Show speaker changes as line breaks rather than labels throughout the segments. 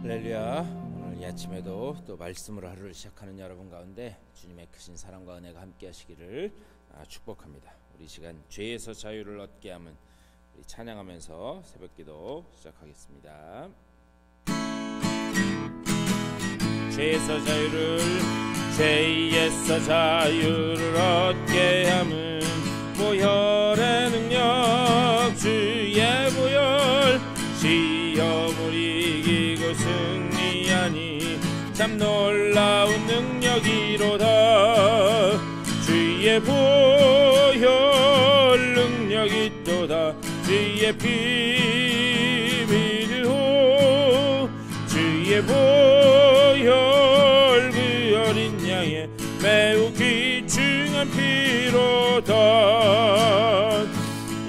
할렐루야. 오늘 이 아침에도 또 말씀으로 하루를 시작하는 여러분 가운데 주님의 크신 사랑과 은혜가 함께 하시기를 축복합니다. 우리 시간 죄에서 자유를 얻게 함은 우리 찬양하면서 새벽기도 시작하겠습니다. 죄에서 자유를 얻게 함은 보혈의 능력 주의 보혈 시험을 이기고 승리하니 참 놀라운 능력이로다. 주의 보혈 능력이 있도다. 주의 피 믿으오. 주의 보혈 그 어린 양의 매우 귀중한 피로다.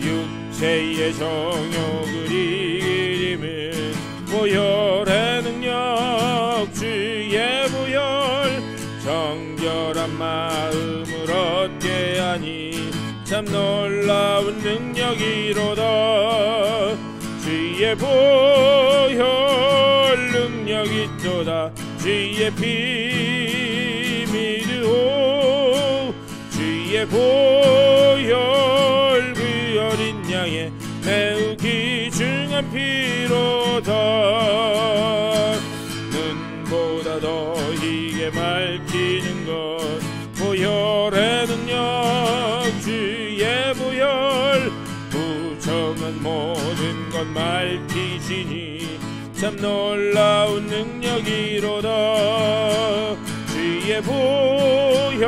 육체의 정욕을 이기림은 보혈의 능력 주의 보혈 정결한 마음을 얻게 하니 참 놀라운 능력이로다. 주의 보혈 능력이 있도다. 주의 피 믿으오. 주의 보혈 그 어린 양의 매우 귀중한 피로다. 눈보다 더 희게 맑히는 것 보혈의 능력 주의 보혈 부정한 모든 것 맑히시니 참 놀라운 능력이로다. 주의 보혈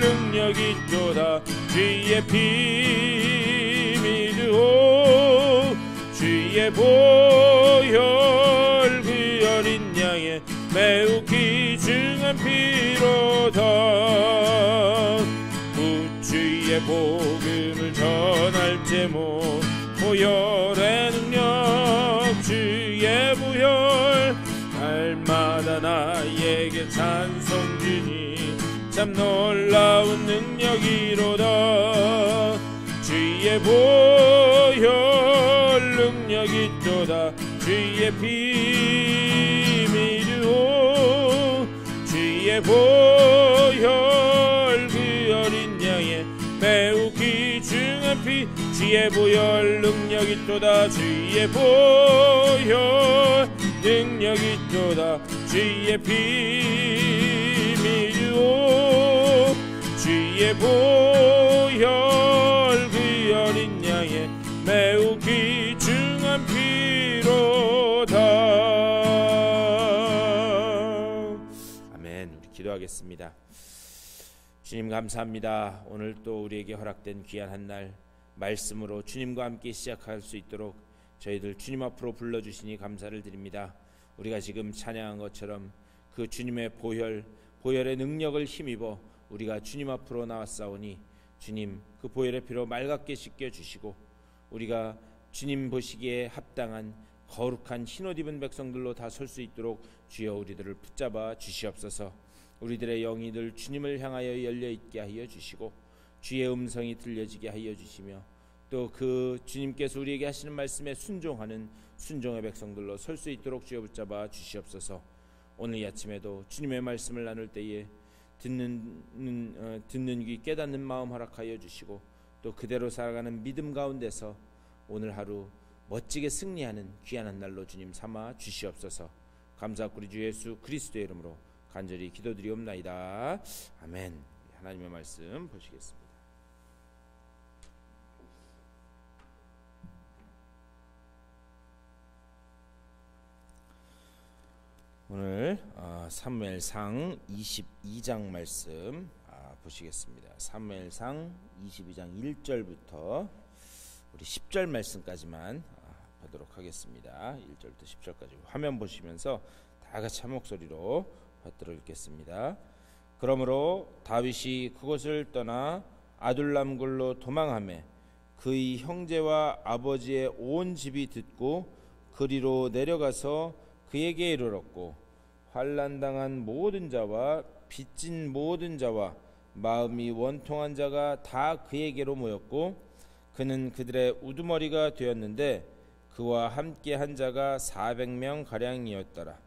능력이 있도다. 주의 피 믿으오. 주의 보혈 그 어린 양의 매우 귀중한 피로다. 구주의 복음을 전할 제목 보혈의 능력 주의 보혈 날마다 나에게 찬송 주니 참 놀라운 능력이로다. 주의 보혈 능력이 있도다. 주의 피 믿으오. 주의 보혈 그 어린 양의 매우 귀중한 피 주의 보혈 능력이 있도다. 주의 보혈 능력이 있도다. 주의 피 믿으오. 주의 보혈 그 어린 양의 매우 귀중한 피로다. 아멘. 우리 기도하겠습니다. 주님 감사합니다. 오늘 또 우리에게 허락된 귀한 한 날 말씀으로 주님과 함께 시작할 수 있도록 저희들 주님 앞으로 불러주시니 감사를 드립니다. 우리가 지금 찬양한 것처럼 그 주님의 보혈의 능력을 힘입어 우리가 주님 앞으로 나왔사오니 주님 그 보혈의 피로 맑게 씻겨주시고 우리가 주님 보시기에 합당한 거룩한 흰옷 입은 백성들로 다 설 수 있도록 주여 우리들을 붙잡아 주시옵소서. 우리들의 영이 늘 주님을 향하여 열려있게 하여 주시고 주의 음성이 들려지게 하여 주시며 또 그 주님께서 우리에게 하시는 말씀에 순종하는 순종의 백성들로 설 수 있도록 주여 붙잡아 주시옵소서. 오늘 이 아침에도 주님의 말씀을 나눌 때에 듣는 귀 깨닫는 마음 허락하여 주시고 또 그대로 살아가는 믿음 가운데서 오늘 하루 멋지게 승리하는 귀한 한 날로 주님 삼아 주시옵소서. 감사하고 우리 주 예수 그리스도의 이름으로 간절히 기도드리옵나이다. 아멘. 하나님의 말씀 보시겠습니다. 오늘 사무엘상 22장 말씀 보시겠습니다. 사무엘상 22장 1절부터 우리 10절 말씀까지만 보도록 하겠습니다. 1절부터 10절까지 화면 보시면서 다 같이 한 목소리로 받들어 읽겠습니다. 그러므로 다윗이 그곳을 떠나 아둘람굴로 도망하매 그의 형제와 아버지의 온 집이 듣고 그리로 내려가서 그에게 이르렀고 환난당한 모든 자와 빚진 모든 자와 마음이 원통한 자가 다 그에게로 모였고 그는 그들의 우두머리가 되었는데 그와 함께 한 자가 400명 가량이었더라.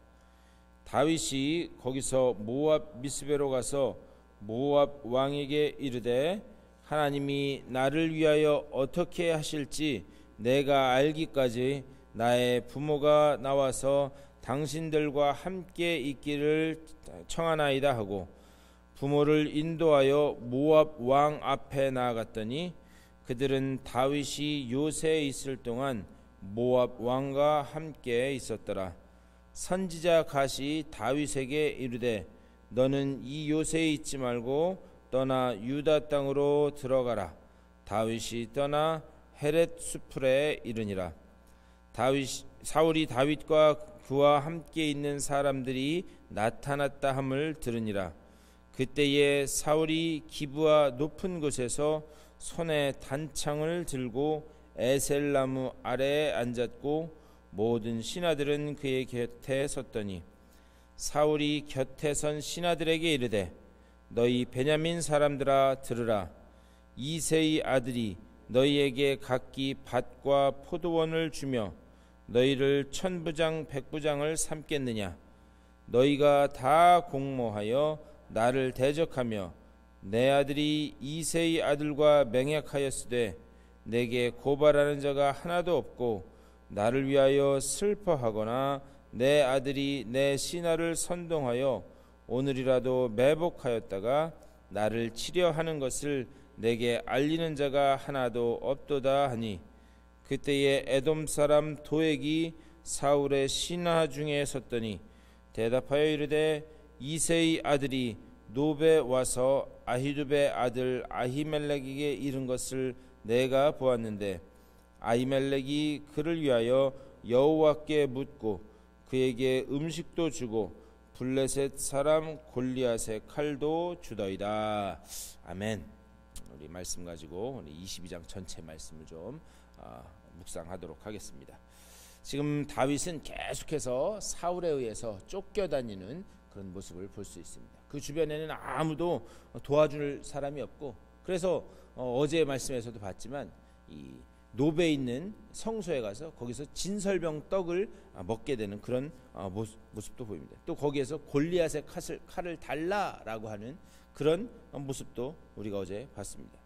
다윗이 거기서 모압 미스베로 가서 모압 왕에게 이르되 하나님이 나를 위하여 어떻게 하실지 내가 알기까지 나의 부모가 나와서 당신들과 함께 있기를 청하나이다 하고 부모를 인도하여 모압 왕 앞에 나아갔더니 그들은 다윗이 요새에 있을 동안 모압 왕과 함께 있었더라. 선지자 갓이 다윗에게 이르되 너는 이 요새에 있지 말고 떠나 유다 땅으로 들어가라. 다윗이 떠나 헤렛 수풀에 이르니라. 사울이 다윗과 그와 함께 있는 사람들이 나타났다 함을 들으니라. 그때에 사울이 기브아 높은 곳에서 손에 단창을 들고 에셀나무 아래에 앉았고 모든 신하들은 그의 곁에 섰더니 사울이 곁에 선 신하들에게 이르되 너희 베냐민 사람들아 들으라. 이새의 아들이 너희에게 각기 밭과 포도원을 주며 너희를 천부장 백부장을 삼겠느냐. 너희가 다 공모하여 나를 대적하며 내 아들이 이새의 아들과 맹약하였으되 내게 고발하는 자가 하나도 없고 나를 위하여 슬퍼하거나 내 아들이 내 신하를 선동하여 오늘이라도 매복하였다가 나를 치려 하는 것을 내게 알리는 자가 하나도 없도다 하니 그때에 에돔 사람 도액이 사울의 신하 중에 섰더니 대답하여 이르되 이새의 아들이 노베 와서 아히두베 아들 아히멜렉에게 이른 것을 내가 보았는데 아히멜렉이 그를 위하여 여호와께 묻고 그에게 음식도 주고 블레셋 사람 골리앗의 칼도 주더이다. 아멘. 우리 말씀 가지고 우리 22장 전체 말씀을 좀 묵상하도록 하겠습니다. 지금 다윗은 계속해서 사울에 의해서 쫓겨다니는 그런 모습을 볼 수 있습니다. 그 주변에는 아무도 도와줄 사람이 없고 그래서 어제 말씀에서도 봤지만 이 노베에 있는 성소에 가서 거기서 진설병 떡을 먹게 되는 그런 모습도 보입니다. 또 거기에서 골리앗의 칼을 달라라고 하는 그런 모습도 우리가 어제 봤습니다.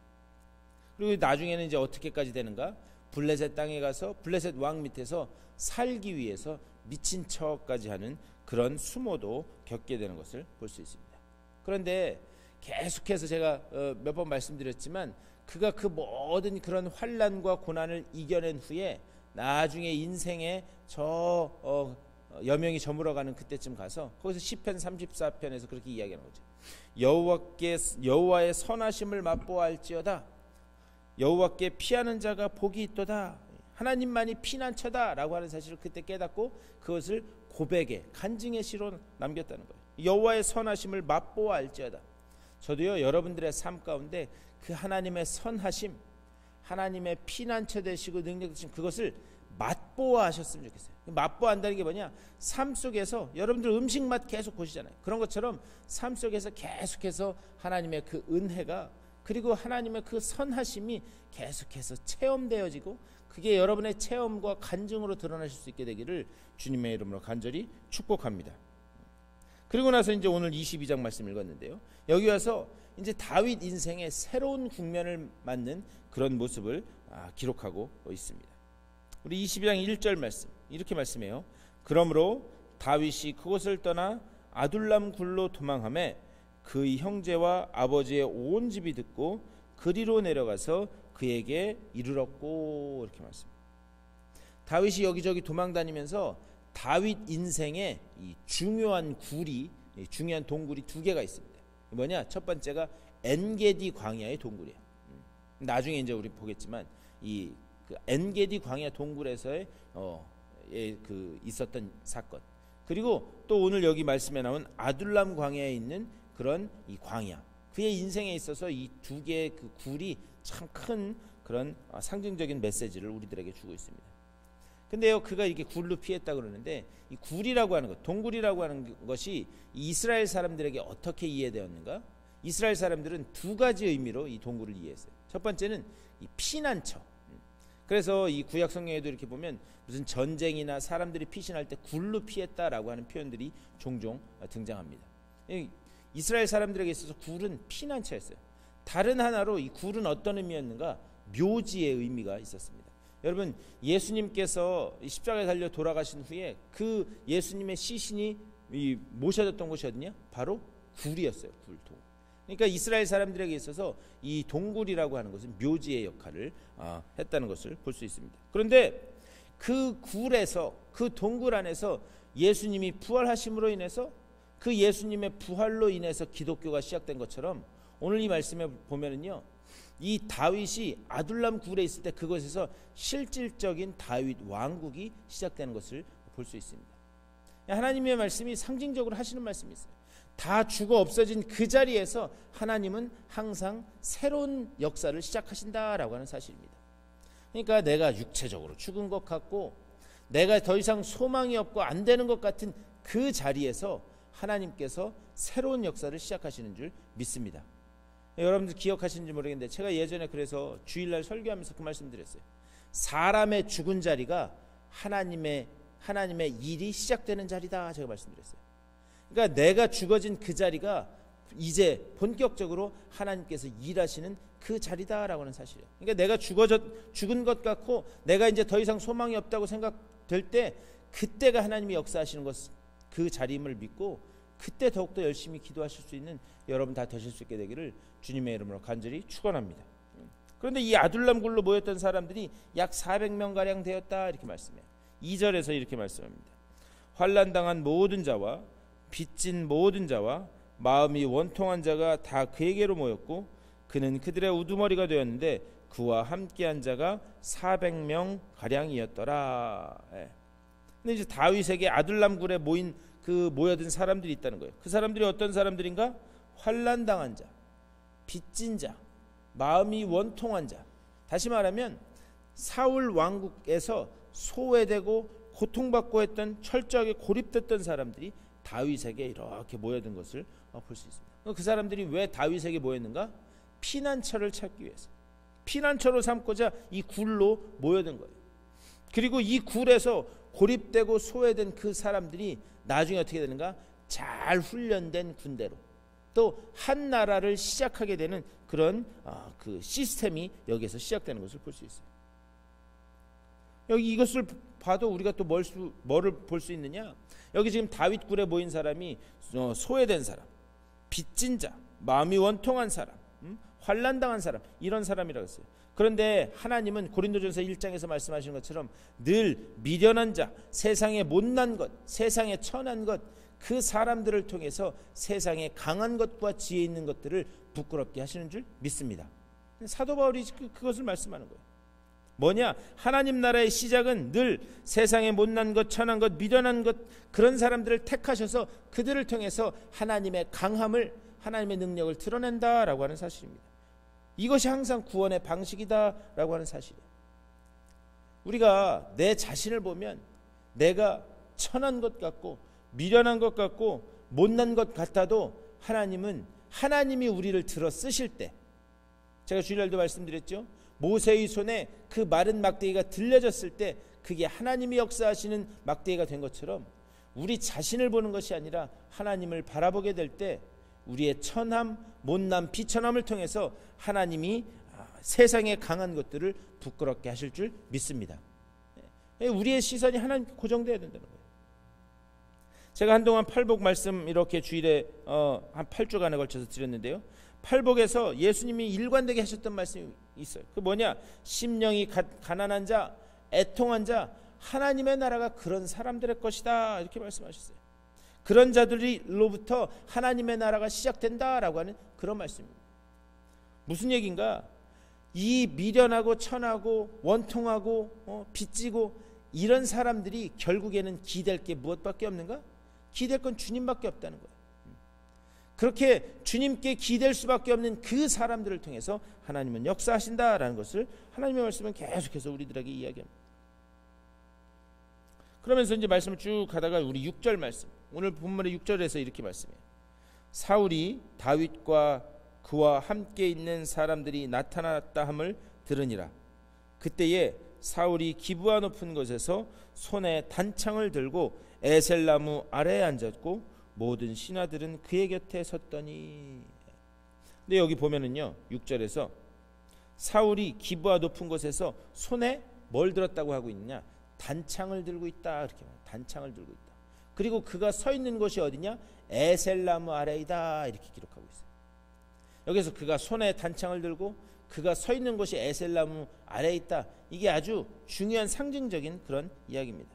그리고 나중에는 이제 어떻게까지 되는가? 블레셋 땅에 가서 블레셋 왕 밑에서 살기 위해서 미친 척까지 하는 그런 수모도 겪게 되는 것을 볼 수 있습니다. 그런데 계속해서 제가 몇 번 말씀드렸지만 그가 그 모든 그런 환난과 고난을 이겨낸 후에 나중에 인생에 여명이 저물어가는 그때쯤 가서 거기서 시편 34편에서 그렇게 이야기하는 거죠. 여호와의 선하심을 맛보아할지어다. 여호와께 피하는 자가 복이 있도다. 하나님만이 피난처다라고 하는 사실을 그때 깨닫고 그것을 고백의 간증의 시로 남겼다는 거예요. 여호와의 선하심을 맛보아할지어다. 저도요 여러분들의 삶 가운데 그 하나님의 선하심, 하나님의 피난처 되시고 능력 되신 그것을 맛보아하셨으면 좋겠어요. 맛보아한다는 게 뭐냐? 삶 속에서 여러분들 음식 맛 계속 보시잖아요. 그런 것처럼 삶 속에서 계속해서 하나님의 그 은혜가 그리고 하나님의 그 선하심이 계속해서 체험되어지고 그게 여러분의 체험과 간증으로 드러나실 수 있게 되기를 주님의 이름으로 간절히 축복합니다. 그리고 나서 이제 오늘 22장 말씀 읽었는데요. 여기 와서 이제 다윗 인생의 새로운 국면을 맞는 그런 모습을 기록하고 있습니다. 우리 22장 1절 말씀 이렇게 말씀해요. 그러므로 다윗이 그곳을 떠나 아둘람 굴로 도망하매 그의 형제와 아버지의 온 집이 듣고 그리로 내려가서 그에게 이르렀고 이렇게 말씀합니다. 다윗이 여기저기 도망다니면서 다윗 인생에 이 중요한 동굴이 두 개가 있습니다. 뭐냐? 첫 번째가 엔게디 광야의 동굴이에요. 나중에 이제 우리 보겠지만 이 그 엔게디 광야 동굴에서의 그 있었던 사건. 그리고 또 오늘 여기 말씀에 나온 아둘람 광야에 있는 그런 이 광야. 그의 인생에 있어서 이 두 개의 그 굴이 참 큰 그런 상징적인 메시지를 우리들에게 주고 있습니다. 근데요, 그가 이렇게 굴로 피했다 그러는데 이 굴이라고 하는 것, 동굴이라고 하는 것이 이스라엘 사람들에게 어떻게 이해되었는가? 이스라엘 사람들은 두 가지 의미로 이 동굴을 이해했어요. 첫 번째는 이 피난처. 그래서 이 구약 성경에도 이렇게 보면 무슨 전쟁이나 사람들이 피신할 때 굴로 피했다라고 하는 표현들이 종종 등장합니다. 이스라엘 사람들에게 있어서 굴은 피난처였어요. 다른 하나로 이 굴은 어떤 의미였는가? 묘지의 의미가 있었습니다. 여러분, 예수님께서 십자가에 달려 돌아가신 후에 그 예수님의 시신이 모셔졌던 곳이 어디냐? 바로 굴이었어요. 굴통. 그러니까 이스라엘 사람들에게 있어서 이 동굴이라고 하는 것은 묘지의 역할을 했다는 것을 볼 수 있습니다. 그런데 그 굴에서, 그 동굴 안에서 예수님이 부활하심으로 인해서, 그 예수님의 부활로 인해서 기독교가 시작된 것처럼 오늘 이 말씀에 보면은요, 이 다윗이 아둘람 굴에 있을 때 그것에서 실질적인 다윗 왕국이 시작되는 것을 볼 수 있습니다. 하나님의 말씀이 상징적으로 하시는 말씀이 있어요. 다 죽어 없어진 그 자리에서 하나님은 항상 새로운 역사를 시작하신다라고 하는 사실입니다. 그러니까 내가 육체적으로 죽은 것 같고 내가 더 이상 소망이 없고 안 되는 것 같은 그 자리에서 하나님께서 새로운 역사를 시작하시는 줄 믿습니다. 여러분들 기억하시는지 모르겠는데 제가 예전에 그래서 주일날 설교하면서 그 말씀 드렸어요. 사람의 죽은 자리가 하나님의 일이 시작되는 자리다, 제가 말씀드렸어요. 그러니까 내가 죽어진 그 자리가 이제 본격적으로 하나님께서 일하시는 그 자리다라고 하는 사실이에요. 그러니까 내가 죽은 것 같고 내가 이제 더 이상 소망이 없다고 생각될 때 그때가 하나님이 역사하시는 것, 그 자리임을 믿고 그때 더욱더 열심히 기도하실 수 있는 여러분 다 되실 수 있게 되기를 주님의 이름으로 간절히 축원합니다. 그런데 이 아둘람 굴로 모였던 사람들이 약 400명가량 되었다, 이렇게 말씀해요. 2절에서 이렇게 말씀합니다. 환난당한 모든 자와 빚진 모든 자와 마음이 원통한 자가 다 그에게로 모였고 그는 그들의 우두머리가 되었는데 그와 함께한 자가 400명 가량이었더라. 근데 이제 다윗에게 아둘람 굴에 모여든 사람들이 있다는 거예요. 그 사람들이 어떤 사람들인가? 환난당한 자, 빚진 자, 마음이 원통한 자. 다시 말하면 사울 왕국에서 소외되고 고통받고 했던, 철저하게 고립됐던 사람들이 다윗에게 이렇게 모여든 것을 볼 수 있습니다. 그 사람들이 왜 다윗에게 모였는가? 피난처를 찾기 위해서, 피난처로 삼고자 이 굴로 모여든 거예요. 그리고 이 굴에서 고립되고 소외된 그 사람들이 나중에 어떻게 되는가? 잘 훈련된 군대로 또 한 나라를 시작하게 되는 그런 그 시스템이 여기에서 시작되는 것을 볼 수 있어요. 여기 이것을 봐도 우리가 또 뭐를 볼 수 있느냐? 여기 지금 다윗 굴에 모인 사람이 소외된 사람, 빚진 자, 마음이 원통한 사람, 환난당한 사람, 이런 사람이라고 했어요. 그런데 하나님은 고린도전서 1장에서 말씀하시는 것처럼 늘 미련한 자, 세상에 못난 것, 세상에 천한 것, 그 사람들을 통해서 세상에 강한 것과 지혜 있는 것들을 부끄럽게 하시는 줄 믿습니다. 사도 바울이 그것을 말씀하는 거예요. 뭐냐? 하나님 나라의 시작은 늘 세상에 못난 것, 천한 것, 미련한 것, 그런 사람들을 택하셔서 그들을 통해서 하나님의 강함을, 하나님의 능력을 드러낸다라고 하는 사실입니다. 이것이 항상 구원의 방식이다라고 하는 사실이에요. 우리가 내 자신을 보면 내가 천한 것 같고 미련한 것 같고 못난 것 같아도 하나님이 우리를 들어 쓰실 때, 제가 주일날도 말씀드렸죠. 모세의 손에 그 마른 막대기가 들려졌을 때 그게 하나님이 역사하시는 막대기가 된 것처럼 우리 자신을 보는 것이 아니라 하나님을 바라보게 될 때 우리의 천함, 못남, 비천함을 통해서 하나님이 세상에 강한 것들을 부끄럽게 하실 줄 믿습니다. 우리의 시선이 하나님께 고정되어야 된다는 거예요. 제가 한동안 팔복 말씀 이렇게 주일에 한 8주간에 걸쳐서 드렸는데요. 팔복에서 예수님이 일관되게 하셨던 말씀이 있어요. 그 뭐냐? 심령이 가난한 자, 애통한 자, 하나님의 나라가 그런 사람들의 것이다, 이렇게 말씀하셨어요. 그런 자들로부터 하나님의 나라가 시작된다라고 하는 그런 말씀입니다. 무슨 얘기인가? 이 미련하고 천하고 원통하고 빚지고 이런 사람들이 결국에는 기댈 게 무엇밖에 없는가? 기댈 건 주님밖에 없다는 거예요. 그렇게 주님께 기댈 수밖에 없는 그 사람들을 통해서 하나님은 역사하신다라는 것을 하나님의 말씀은 계속해서 우리들에게 이야기합니다. 그러면서 이제 말씀을 쭉 가다가 우리 6절 말씀, 오늘 본문의 6절에서 이렇게 말씀해요. 사울이 다윗과 그와 함께 있는 사람들이 나타났다 함을 들으니라. 그때에 사울이 기브아 높은 곳에서 손에 단창을 들고 에셀나무 아래에 앉았고 모든 신하들은 그의 곁에 섰더니. 근데 여기 보면은요 6절에서 사울이 기브아 높은 곳에서 손에 뭘 들었다고 하고 있느냐? 단창을 들고 있다. 이렇게 말해요. 단창을 들고 있다. 그리고 그가 서 있는 곳이 어디냐? 에셀나무 아래이다. 이렇게 기록하고 있어요. 여기서 그가 손에 단창을 들고 그가 서 있는 곳이 에셀나무 아래에 있다. 이게 아주 중요한 상징적인 그런 이야기입니다.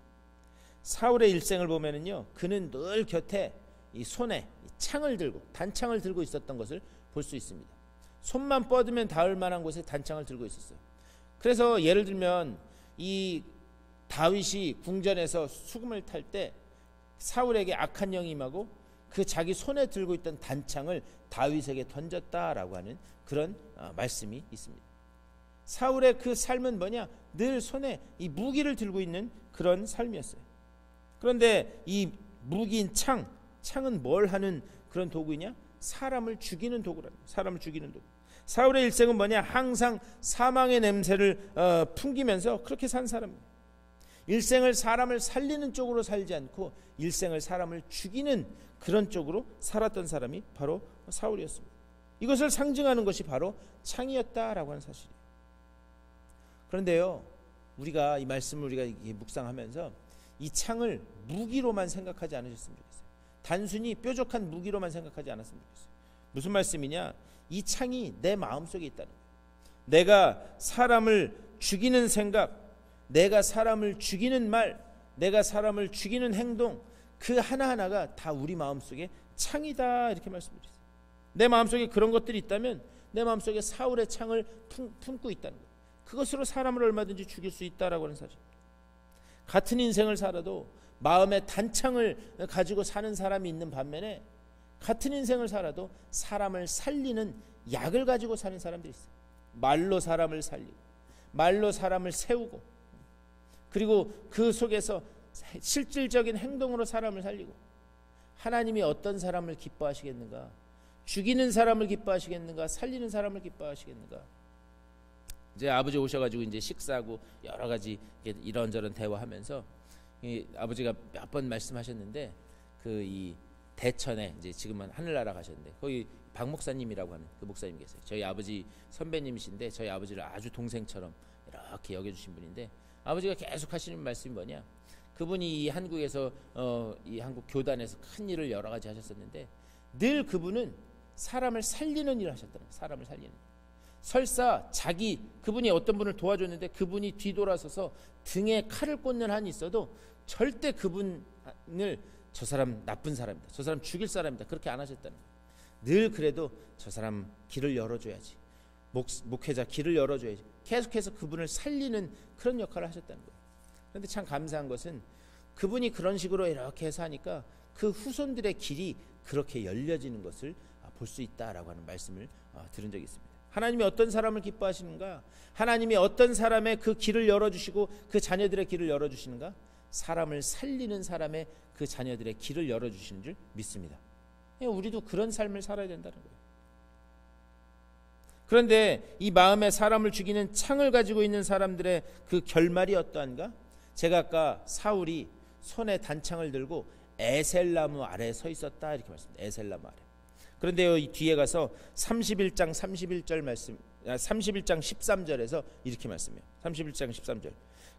사울의 일생을 보면은요, 그는 늘 곁에 이 손에 창을 들고 단창을 들고 있었던 것을 볼 수 있습니다. 손만 뻗으면 닿을 만한 곳에 단창을 들고 있었어요. 그래서 예를 들면 이 다윗이 궁전에서 수금을 탈 때 사울에게 악한 영이 임하고 그 자기 손에 들고 있던 단창을 다윗에게 던졌다라고 하는 그런 말씀이 있습니다. 사울의 그 삶은 뭐냐? 늘 손에 이 무기를 들고 있는 그런 삶이었어요. 그런데 이 무기인 창은 뭘 하는 그런 도구이냐? 사람을 죽이는 도구라는 거예요. 사람을 죽이는 도구. 사울의 일생은 뭐냐? 항상 사망의 냄새를 풍기면서 그렇게 산 사람입니다. 일생을 사람을 살리는 쪽으로 살지 않고 일생을 사람을 죽이는 그런 쪽으로 살았던 사람이 바로 사울이었습니다. 이것을 상징하는 것이 바로 창이었다라고 하는 사실이에요. 그런데요, 우리가 이 말씀을 우리가 묵상하면서 이 창을 무기로만 생각하지 않으셨으면 좋겠어요. 단순히 뾰족한 무기로만 생각하지 않았으면 좋겠어요. 무슨 말씀이냐? 이 창이 내 마음속에 있다는 거예요. 내가 사람을 죽이는 생각, 내가 사람을 죽이는 말, 내가 사람을 죽이는 행동, 그 하나하나가 다 우리 마음속에 창이다 이렇게 말씀드렸어요. 내 마음속에 그런 것들이 있다면 내 마음속에 사울의 창을 품고 있다는 거예요. 그것으로 사람을 얼마든지 죽일 수 있다라고 하는 사실. 같은 인생을 살아도 마음의 단창을 가지고 사는 사람이 있는 반면에 같은 인생을 살아도 사람을 살리는 약을 가지고 사는 사람들이 있어요. 말로 사람을 살리고 말로 사람을 세우고 그리고 그 속에서 실질적인 행동으로 사람을 살리고. 하나님이 어떤 사람을 기뻐하시겠는가? 죽이는 사람을 기뻐하시겠는가? 살리는 사람을 기뻐하시겠는가? 이제 아버지 오셔가지고 이제 식사하고 여러 가지 이런저런 대화하면서 이 아버지가 몇 번 말씀하셨는데 그 이 대천에 이제 지금은 하늘나라 가셨는데 거기 박 목사님이라고 하는 그 목사님 계세요. 저희 아버지 선배님이신데 저희 아버지를 아주 동생처럼 이렇게 여겨주신 분인데 아버지가 계속 하시는 말씀이 뭐냐? 그분이 이 한국에서 이 한국 교단에서 큰 일을 여러 가지 하셨었는데 늘 그분은 사람을 살리는 일을 하셨다는 거예요. 사람을 살리는 일. 설사 그분이 어떤 분을 도와줬는데 그분이 뒤돌아서서 등에 칼을 꽂는 한이 있어도 절대 그분을 저 사람 나쁜 사람이다, 저 사람 죽일 사람이다 그렇게 안 하셨다는 거예요. 늘 그래도 저 사람 길을 열어줘야지, 목회자 길을 열어줘야지 계속해서 그분을 살리는 그런 역할을 하셨다는 거예요. 그런데 참 감사한 것은 그분이 그런 식으로 이렇게 해서 하니까 그 후손들의 길이 그렇게 열려지는 것을 볼 수 있다라고 하는 말씀을 들은 적이 있습니다. 하나님이 어떤 사람을 기뻐하시는가? 하나님이 어떤 사람의 그 길을 열어주시고 그 자녀들의 길을 열어주시는가? 사람을 살리는 사람의 그 자녀들의 길을 열어주시는 줄 믿습니다. 우리도 그런 삶을 살아야 된다는 거예요. 그런데 이 마음에 사람을 죽이는 창을 가지고 있는 사람들의 그 결말이 어떠한가? 제가 아까 사울이 손에 단창을 들고 에셀나무 아래에 서 있었다 이렇게 말씀드립니다. 에셀나무 아래. 그런데요, 이 뒤에 가서 31장 31절 말씀, 31장 13절에서 이렇게 말씀해요. 31장 13절.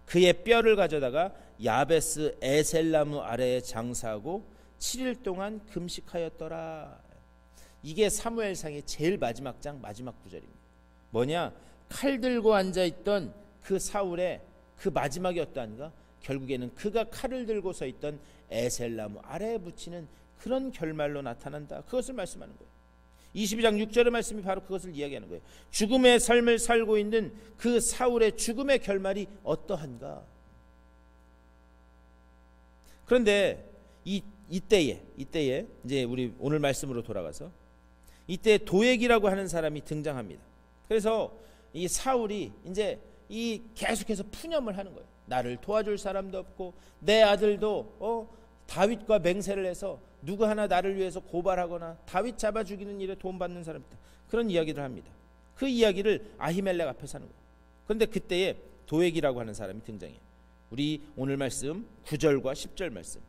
그의 뼈를 가져다가 야베스 에셀나무 아래에 장사하고 7일 동안 금식하였더라. 이게 사무엘상의 제일 마지막 장 마지막 구절입니다. 뭐냐? 칼 들고 앉아있던 그 사울의 그 마지막이 어떠한가? 결국에는 그가 칼을 들고 서 있던 에셀나무 아래에 붙이는 그런 결말로 나타난다. 그것을 말씀하는 거예요. 22장 6절의 말씀이 바로 그것을 이야기하는 거예요. 죽음의 삶을 살고 있는 그 사울의 죽음의 결말이 어떠한가? 그런데 이때에 이제 우리 오늘 말씀으로 돌아가서 이때 도액이라고 하는 사람이 등장합니다. 그래서 이 사울이 이제 이 계속해서 푸념을 하는 거예요. 나를 도와줄 사람도 없고 내 아들도 다윗과 맹세를 해서 누구 하나 나를 위해서 고발하거나 다윗 잡아 죽이는 일에 도움받는 사람이다. 그런 이야기를 합니다. 그 이야기를 아히멜렉 앞에서 하는 거예요. 그런데 그때에 도액이라고 하는 사람이 등장해요. 우리 오늘 말씀 9절과 10절 말씀.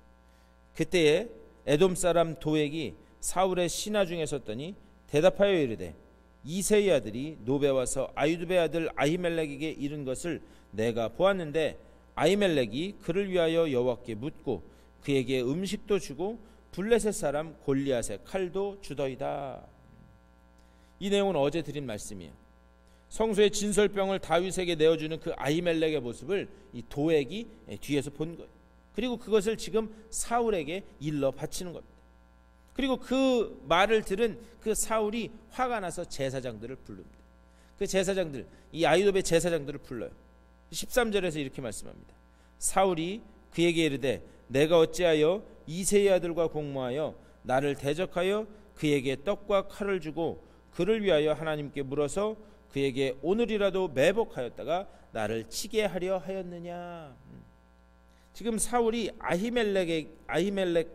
그때에 에돔 사람 도액이 사울의 신하 중에 섰더니 대답하여 이르되 이새의 아들이 노베 와서 아유두베 아들 아히멜렉에게 이른 것을 내가 보았는데 아히멜렉이 그를 위하여 여호와께 묻고 그에게 음식도 주고 블레셋 사람 골리앗의 칼도 주더이다. 이 내용은 어제 드린 말씀이에요. 성소의 진설병을 다윗에게 내어주는 그 아히멜렉의 모습을 이 도액이 뒤에서 본 거예요. 그리고 그것을 지금 사울에게 일러 바치는 겁니다. 그리고 그 말을 들은 그 사울이 화가 나서 제사장들을 부릅니다. 그 제사장들, 이 아유도베 제사장들을 불러요. 13절에서 이렇게 말씀합니다. 사울이 그에게 이르되 내가 어찌하여 이새의 아들과 공모하여 나를 대적하여 그에게 떡과 칼을 주고 그를 위하여 하나님께 물어서 그에게 오늘이라도 매복하였다가 나를 치게 하려 하였느냐. 지금 사울이 아히멜렉에게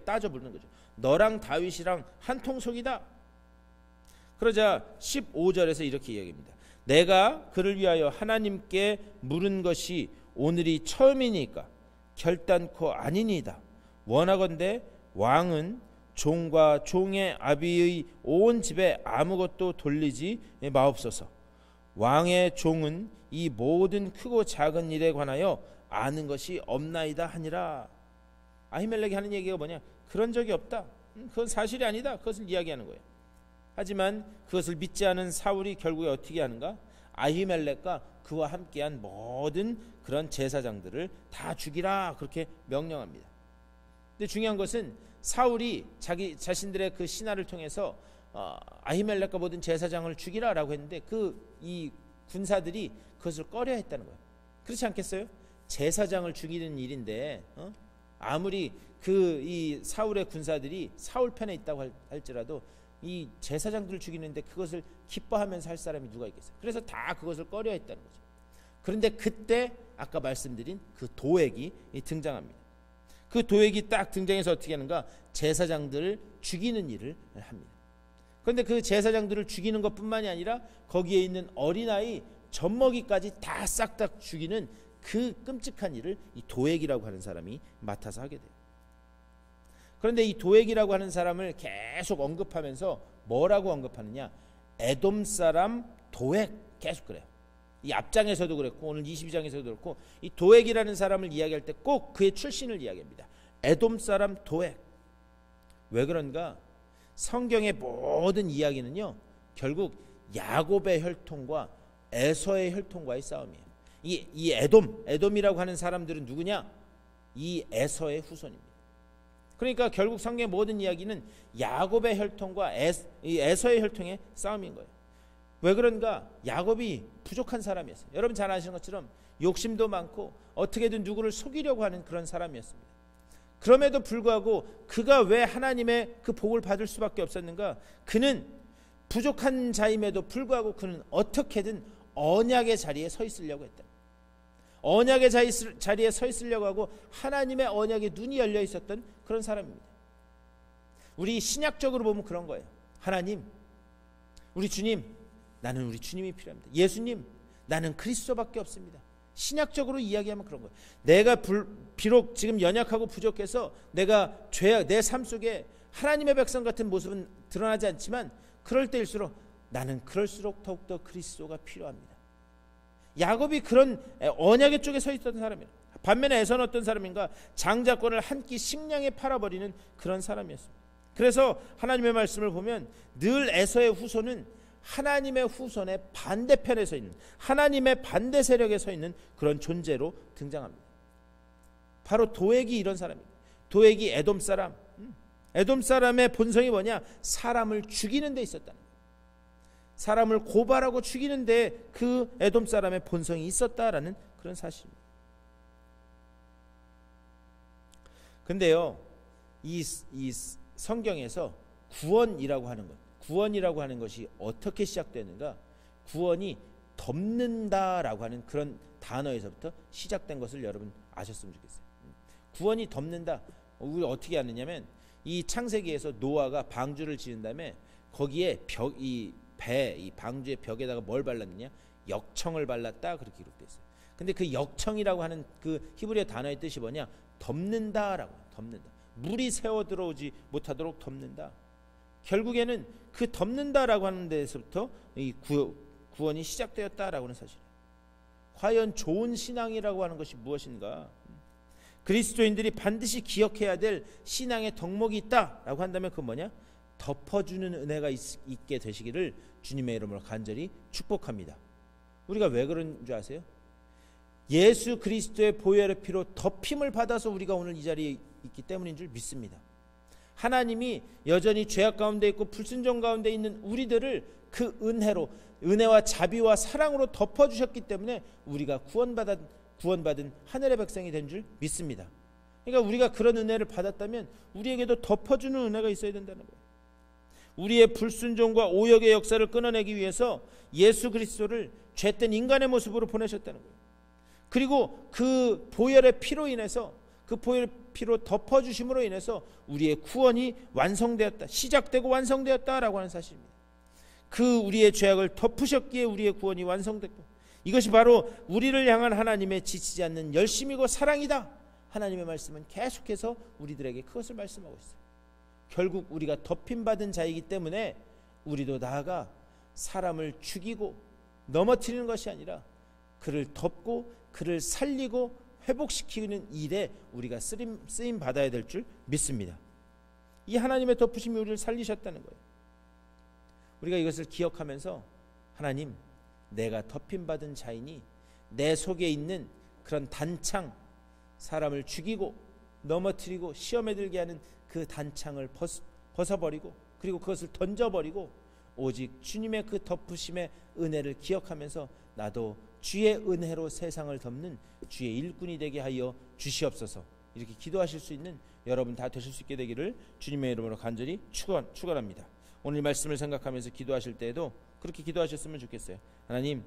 따져 묻는 거죠. 너랑 다윗이랑 한 통속이다. 그러자 15절에서 이렇게 이야기합니다. 내가 그를 위하여 하나님께 물은 것이 오늘이 처음이니까 결단코 아니니이다. 원하건대 왕은 종과 종의 아비의 온 집에 아무것도 돌리지 마옵소서. 왕의 종은 이 모든 크고 작은 일에 관하여 아는 것이 없나이다 하니라. 아히멜렉이 하는 얘기가 뭐냐? 그런 적이 없다. 그건 사실이 아니다. 그것을 이야기하는 거예요. 하지만 그것을 믿지 않은 사울이 결국에 어떻게 하는가? 아히멜렉과 그와 함께한 모든 그런 제사장들을 다 죽이라 그렇게 명령합니다. 근데 중요한 것은 사울이 자신들의 그 신하를 통해서 아히멜렉과 모든 제사장을 죽이라라고 했는데 이 군사들이 그것을 꺼려했다는 거예요. 그렇지 않겠어요? 제사장을 죽이는 일인데 아무리 이 사울의 군사들이 사울 편에 있다고 할지라도 이 제사장들을 죽이는데 그것을 기뻐하면서 할 사람이 누가 있겠어요? 그래서 다 그것을 꺼려했다는 거죠. 그런데 그때 아까 말씀드린 그 도액이 등장합니다. 그 도액이 딱 등장해서 어떻게 하는가? 제사장들을 죽이는 일을 합니다. 그런데 그 제사장들을 죽이는 것뿐만이 아니라 거기에 있는 어린아이 젖먹이까지 다 싹 다 죽이는 그 끔찍한 일을 이 도액이라고 하는 사람이 맡아서 하게 돼요. 그런데 이 도액이라고 하는 사람을 계속 언급하면서 뭐라고 언급하느냐? 에돔 사람 도액 계속 그래요. 이 앞장에서도 그랬고 오늘 22장에서도 그렇고 이 도액이라는 사람을 이야기할 때 꼭 그의 출신을 이야기합니다. 에돔 사람 도액. 왜 그런가? 성경의 모든 이야기는요 결국 야곱의 혈통과 에서의 혈통과의 싸움이에요. 이 에돔이라고 하는 사람들은 누구냐? 이 에서의 후손입니다. 그러니까 결국 성경의 모든 이야기는 야곱의 혈통과 이 에서의 혈통의 싸움인 거예요. 왜 그런가? 야곱이 부족한 사람이었어요. 여러분 잘 아시는 것처럼 욕심도 많고 어떻게든 누구를 속이려고 하는 그런 사람이었습니다. 그럼에도 불구하고 그가 왜 하나님의 그 복을 받을 수밖에 없었는가? 그는 부족한 자임에도 불구하고 그는 어떻게든 언약의 자리에 서 있으려고 했다. 언약의 자리에 서 있으려고 하고 하나님의 언약에 눈이 열려 있었던 그런 사람입니다. 우리 신약적으로 보면 그런 거예요. 하나님, 우리 주님, 나는 우리 주님이 필요합니다. 예수님, 나는 그리스도밖에 없습니다. 신약적으로 이야기하면 그런 거예요. 내가 비록 지금 연약하고 부족해서 내가 내 삶 속에 하나님의 백성 같은 모습은 드러나지 않지만 그럴 때일수록 나는 그럴수록 더욱더 그리스도가 필요합니다. 야곱이 그런 언약의 쪽에 서 있던 사람이에요. 반면에 에서는 어떤 사람인가? 장자권을 한 끼 식량에 팔아버리는 그런 사람이었습니다. 그래서 하나님의 말씀을 보면 늘 에서의 후손은 하나님의 후손의 반대편에 서 있는 하나님의 반대 세력에 서 있는 그런 존재로 등장합니다. 바로 도액이 이런 사람입니다. 도액이 에돔 사람. 에돔 사람의 본성이 뭐냐? 사람을 죽이는 데 있었다는 거예요. 사람을 고발하고 죽이는 데 그 에돔 사람의 본성이 있었다라는 그런 사실입니다. 근데요, 이 성경에서 구원이라고 하는 것이 어떻게 시작되는가? 구원이 덮는다라고 하는 그런 단어에서부터 시작된 것을 여러분 아셨으면 좋겠어요. 구원이 덮는다. 우리 어떻게 하느냐면 이 창세기에서 노아가 방주를 지은 다음에 거기에 이 방주의 벽에다가 뭘 발랐느냐? 역청을 발랐다 그렇게 기록되어 있어요. 근데 그 역청이라고 하는 그 히브리어 단어의 뜻이 뭐냐? 덮는다라고. 덮는다. 물이 새어 들어오지 못하도록 덮는다. 결국에는 그 덮는다라고 하는 데서부터 이 구원이 시작되었다라고 하는 사실이에요. 과연 좋은 신앙이라고 하는 것이 무엇인가? 그리스도인들이 반드시 기억해야 될 신앙의 덕목이 있다라고 한다면 그건 뭐냐? 덮어주는 은혜가 있게 되시기를 주님의 이름으로 간절히 축복합니다. 우리가 왜 그런 줄 아세요? 예수 그리스도의 보혈의 피로 덮임을 받아서 우리가 오늘 이 자리에 있기 때문인 줄 믿습니다. 하나님이 여전히 죄악 가운데 있고 불순종 가운데 있는 우리들을 그 은혜로, 은혜와 자비와 사랑으로 덮어주셨기 때문에 우리가 구원받은 하늘의 백성이 된 줄 믿습니다. 그러니까 우리가 그런 은혜를 받았다면 우리에게도 덮어주는 은혜가 있어야 된다는 거예요. 우리의 불순종과 오역의 역사를 끊어내기 위해서 예수 그리스도를 죄된 인간의 모습으로 보내셨다는 거예요. 그리고 그 보혈의 피로 인해서, 그 보혈의 피로 덮어주심으로 인해서 우리의 구원이 완성되었다, 시작되고 완성되었다라고 하는 사실입니다. 그 우리의 죄악을 덮으셨기에 우리의 구원이 완성됐고, 이것이 바로 우리를 향한 하나님의 지치지 않는 열심이고 사랑이다. 하나님의 말씀은 계속해서 우리들에게 그것을 말씀하고 있어요. 결국 우리가 덮임받은 자이기 때문에 우리도 나아가 사람을 죽이고 넘어뜨리는 것이 아니라 그를 덮고 그를 살리고 회복시키는 일에 우리가 쓰임 받아야 될 줄 믿습니다. 이 하나님의 덮으심이 우리를 살리셨다는 거예요. 우리가 이것을 기억하면서 하나님, 내가 덮임받은 자이니 내 속에 있는 그런 단창, 사람을 죽이고 넘어뜨리고 시험에 들게 하는 그 단창을 벗어버리고 그리고 그것을 던져버리고 오직 주님의 그 덮으심의 은혜를 기억하면서 나도 주의 은혜로 세상을 덮는 주의 일꾼이 되게 하여 주시옵소서. 이렇게 기도하실 수 있는 여러분 다 되실 수 있게 되기를 주님의 이름으로 간절히 축원합니다. 오늘 말씀을 생각하면서 기도하실 때에도 그렇게 기도하셨으면 좋겠어요. 하나님,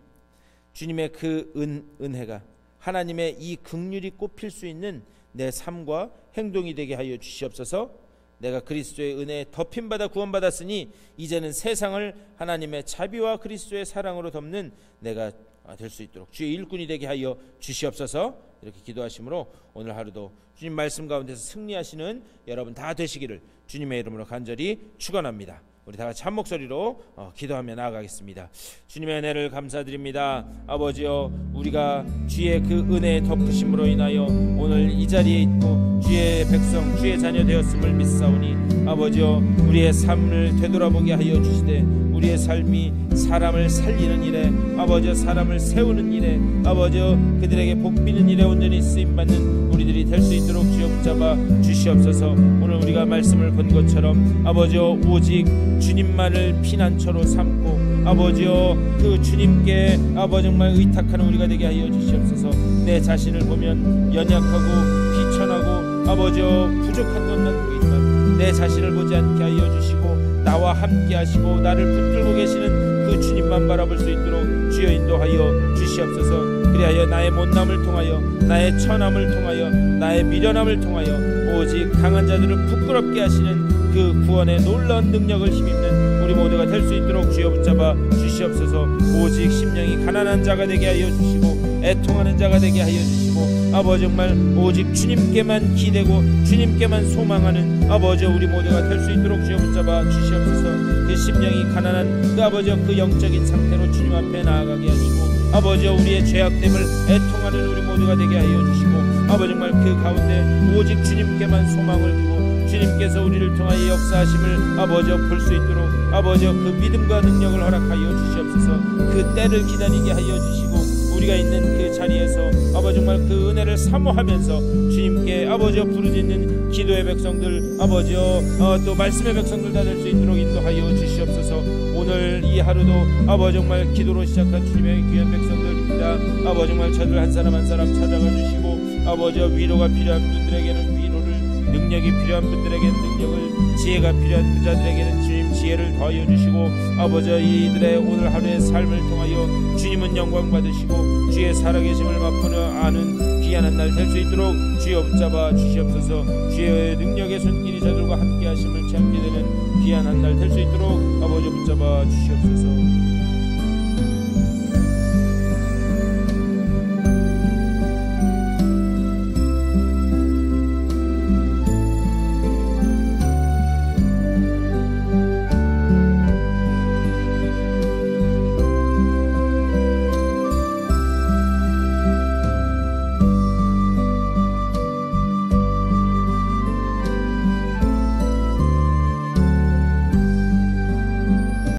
주님의 그 은혜가 하나님의 이 긍휼이 꼽힐 수 있는 내 삶과 행동이 되게 하여 주시옵소서. 내가 그리스도의 은혜에 덮임받아 구원받았으니 이제는 세상을 하나님의 자비와 그리스도의 사랑으로 덮는 내가 될 수 있도록 주의 일꾼이 되게 하여 주시옵소서. 이렇게 기도하심으로 오늘 하루도 주님 말씀 가운데서 승리하시는 여러분 다 되시기를 주님의 이름으로 간절히 축원합니다. 우리 다 같이 한 목소리로 기도하며 나아가겠습니다. 주님의 은혜를 감사드립니다. 아버지여, 우리가 주의 그 은혜의 덮으심으로 인하여 오늘 이 자리에 있고 주의 백성, 주의 자녀 되었음을 믿사오니 아버지여, 우리의 삶을 되돌아보게 하여 주시되 우리의 삶이 사람을 살리는 일에, 아버지여 사람을 세우는 일에, 아버지여 그들에게 복비는 일에 온전히 쓰임받는 우리들이 될 수 있도록 주여 붙잡아 주시옵소서. 오늘 우리가 말씀을 본 것처럼 아버지여, 오직 주님만을 피난처로 삼고 아버지여 그 주님께 아버지 정말 의탁하는 우리가 되게 하여 주시옵소서. 내 자신을 보면 연약하고 비천하고 아버지여 부족한 것만 보이지만 내 자신을 보지 않게 하여 주시고 나와 함께 하시고 나를 붙들고 계시는 그 주님만 바라볼 수 있도록 주여 인도하여 주시옵소서. 그리하여 나의 못남을 통하여, 나의 천함을 통하여, 나의 미련함을 통하여 오직 강한 자들을 부끄럽게 하시는 그 구원의 놀라운 능력을 힘입는 우리 모두가 될 수 있도록 주여 붙잡아 주시옵소서. 오직 심령이 가난한 자가 되게 하여 주시고 애통하는 자가 되게 하여 주시고 아버지 정말 오직 주님께만 기대고 주님께만 소망하는 아버지 우리 모두가 될 수 있도록 주여 붙잡아 주시옵소서. 그 심령이 가난한 그 아버지 그 영적인 상태로 주님 앞에 나아가게 하시고 아버지 우리의 죄악됨을 애통하는 우리 모두가 되게 하여 주시고 아버지 정말 그 가운데 오직 주님께만 소망을 두고 주님께서 우리를 통하여 역사하심을 아버지 볼 수 있도록 아버지 그 믿음과 능력을 허락하여 주시옵소서. 그 때를 기다리게 하여 주시고 우리가 있는 그 자리에서 아버지 정말 그 은혜를 사모하면서 주님께 아버지 부르짖는 기도의 백성들 아버지여 또 말씀의 백성들 다 될 수 있도록 인도하여 주시옵소서. 오늘 이 하루도 아버지 정말 기도로 시작한 주님의 귀한 백성들입니다. 아버지 정말 저들 한 사람 한 사람 찾아가 주시고 아버지 위로가 필요한 분들에게는 위로를, 능력이 필요한 분들에게는 능력을, 지혜가 필요한 자들에게는 주님 지혜를 더하여 주시고 아버지 이들의 오늘 하루의 삶을 통하여 주님은 영광 받으시고 주의 살아계심을 맛보려 아는 귀한 한 날 될 수 있도록 주여 붙잡아 주시옵소서. 주의 능력의 손길이 저들과 함께 하심을 참게 되는 귀한 한 날 될 수 있도록 아버지 붙잡아 주시옵소서.